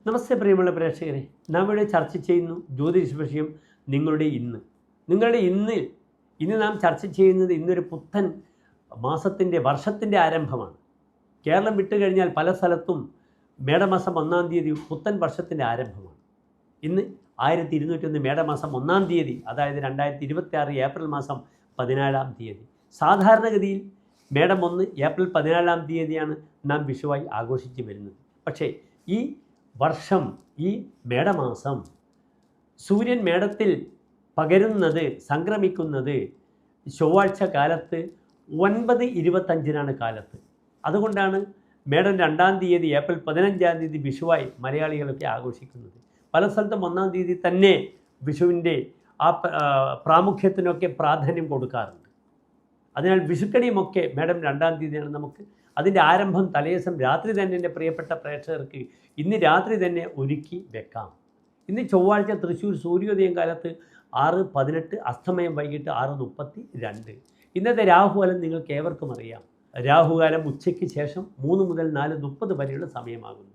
നമസ്തേ പ്രിയമുള്ള പ്രേക്ഷകരെ, നാം ഇവിടെ ചർച്ച ചെയ്യുന്നു ജ്യോതിഷ വിഷയം നിങ്ങളുടെ ഇന്ന്. നിങ്ങളുടെ ഇന്ന് നാം ചർച്ച ചെയ്യുന്നത് ഇന്നൊരു പുത്തൻ മാസത്തിൻ്റെ വർഷത്തിൻ്റെ ആരംഭമാണ്. കേരളം വിട്ടുകഴിഞ്ഞാൽ പല സ്ഥലത്തും മേടമാസം 1-ാം തീയതി പുത്തൻ വർഷത്തിൻ്റെ ആരംഭമാണ്. ഇന്ന് 1201 മേടമാസം 1-ാം തീയതി, അതായത് 2026 ഏപ്രിൽ മാസം 17-ാം തീയതി. സാധാരണഗതിയിൽ മേടം 1 ഏപ്രിൽ 14-ാം തീയതിയാണ് നാം വിഷുവായി ആഘോഷിച്ച് വരുന്നത്. പക്ഷേ ഈ വർഷം, ഈ മേടമാസം സൂര്യൻ മേടത്തിൽ പകരുന്നത്, സംക്രമിക്കുന്നത് ചൊവ്വാഴ്ച കാലത്ത് 9:25 കാലത്ത്. അതുകൊണ്ടാണ് മേടം 2-ാം തീയതി ഏപ്രിൽ 15-ാം തീയതി വിഷുവായി മലയാളികളൊക്കെ ആഘോഷിക്കുന്നത്. പല സ്ഥലത്തും 1-ാം തീയതി തന്നെ വിഷുവിൻ്റെ ആ പ്രാമുഖ്യത്തിനൊക്കെ പ്രാധാന്യം കൊടുക്കാറുണ്ട്. അതിനാൽ വിഷുക്കണിയുമൊക്കെ മേടം 2-ാം തീയതിയാണ്. നമുക്ക് അതിൻ്റെ ആരംഭം തലേദിവസം രാത്രി തന്നെ എൻ്റെ പ്രിയപ്പെട്ട പ്രേക്ഷകർക്ക് ഇന്ന് രാത്രി തന്നെ ഒരുക്കി വെക്കാം. ഇന്ന് ചൊവ്വാഴ്ച തൃശ്ശൂർ സൂര്യോദയം കാലത്ത് 6:18, അസ്തമയം വൈകിട്ട് 6:32. ഇന്നത്തെ രാഹുകാലം നിങ്ങൾക്ക് ഏവർക്കും അറിയാം. രാഹുകാലം ഉച്ചയ്ക്ക് ശേഷം 3 മുതൽ 4:30 വരെയുള്ള സമയമാകുന്നു.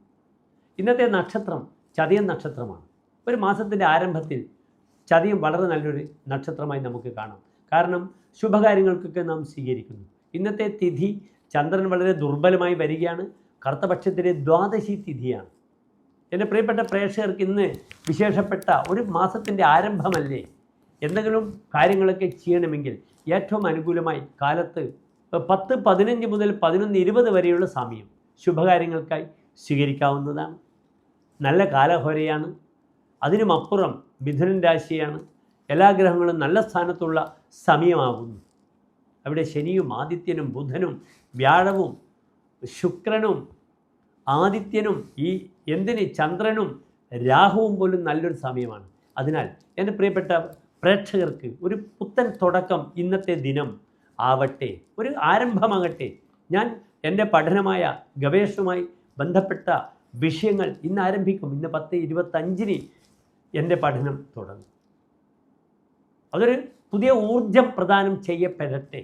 ഇന്നത്തെ നക്ഷത്രം ചതയം നക്ഷത്രമാണ്. ഒരു മാസത്തിൻ്റെ ആരംഭത്തിൽ ചതയം വളരെ നല്ലൊരു നക്ഷത്രമായി നമുക്ക് കാണാം. കാരണം ശുഭകാര്യങ്ങൾക്കൊക്കെ നാം സ്വീകരിക്കുന്നു. ഇന്നത്തെ തിഥി ചന്ദ്രൻ വളരെ ദുർബലമായി വരികയാണ്. കറുത്തപക്ഷത്തിലെ ദ്വാദശി തിഥിയാണ്. എൻ്റെ പ്രിയപ്പെട്ട പ്രേക്ഷകർക്ക് ഇന്ന് വിശേഷപ്പെട്ട ഒരു മാസത്തിൻ്റെ ആരംഭമല്ലേ, എന്തെങ്കിലും കാര്യങ്ങളൊക്കെ ചെയ്യണമെങ്കിൽ ഏറ്റവും അനുകൂലമായി കാലത്ത് 10:15 മുതൽ 11:20 വരെയുള്ള സമയം ശുഭകാര്യങ്ങൾക്കായി സ്വീകരിക്കാവുന്നതാണ്. നല്ല കാലഹോരയാണ്. അതിനുമപ്പുറം മിഥുനൻ രാശിയാണ്. എല്ലാ ഗ്രഹങ്ങളും നല്ല സ്ഥാനത്തുള്ള സമയമാകുന്നു. അവിടെ ശനിയും ആദിത്യനും ബുധനും വ്യാഴവും ശുക്രനും ആദിത്യനും ചന്ദ്രനും രാഹുവും പോലും നല്ലൊരു സമയമാണ്. അതിനാൽ എൻ്റെ പ്രിയപ്പെട്ട പ്രേക്ഷകർക്ക് ഒരു പുത്തൻ തുടക്കം ഇന്നത്തെ ദിനം ആവട്ടെ, ഒരു ആരംഭമാകട്ടെ. ഞാൻ എൻ്റെ പഠനമായ ഗവേഷണവുമായി ബന്ധപ്പെട്ട വിഷയങ്ങൾ ഇന്ന് ആരംഭിക്കും. ഇന്ന് 10:25 എൻ്റെ പഠനം തുടങ്ങും. അതൊരു പുതിയ ഊർജം പ്രദാനം ചെയ്യപ്പെടട്ടെ.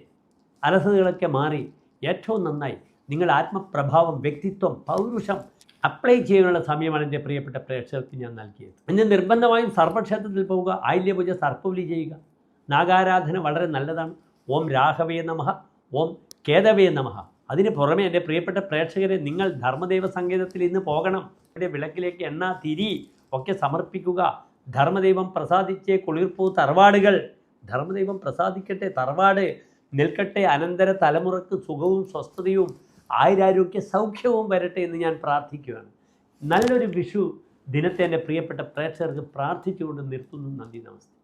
അലസതകളൊക്കെ മാറി ഏറ്റവും നന്നായി നിങ്ങൾ ആത്മപ്രഭാവം, വ്യക്തിത്വം, പൗരുഷം അപ്ലൈ ചെയ്യാനുള്ള സമയമാണ് എൻ്റെ പ്രിയപ്പെട്ട പ്രേക്ഷകർക്ക് ഞാൻ നൽകിയത്. ഇന്ന് നിർബന്ധമായും സർപ്പക്ഷേത്രത്തിൽ പോവുക, ആയില്യപൂജ, സർപ്പബലി ചെയ്യുക. നാഗാരാധന വളരെ നല്ലതാണ്. ഓം രാഘവേ നമഃ, ഓം കേതവേ നമഃ. അതിന് പുറമെ എൻ്റെ പ്രിയപ്പെട്ട പ്രേക്ഷകരെ, നിങ്ങൾ ധർമ്മദൈവ സങ്കേതത്തിൽ ഇന്ന് പോകണം. ഇവിടെ വിളക്കിലേക്ക് എണ്ണ, തിരി ഒക്കെ സമർപ്പിക്കുക. ധർമ്മദൈവം പ്രസാദിച്ചേ കുളിർപ്പൂ തറവാടുകൾ. ധർമ്മദൈവം പ്രസാദിക്കട്ടെ, തറവാട് നിൽക്കട്ടെ, അനന്തര തലമുറക്ക് സുഖവും സ്വസ്ഥതയും ആയുരാരോഗ്യ സൗഖ്യവും വരട്ടെ എന്ന് ഞാൻ പ്രാർത്ഥിക്കുകയാണ്. നല്ലൊരു വിഷു ദിനത്തെ എൻ്റെ പ്രിയപ്പെട്ട പ്രേക്ഷകർക്ക് പ്രാർത്ഥിച്ചുകൊണ്ട് നിർത്തുന്നു. നന്ദി, നമസ്തേ.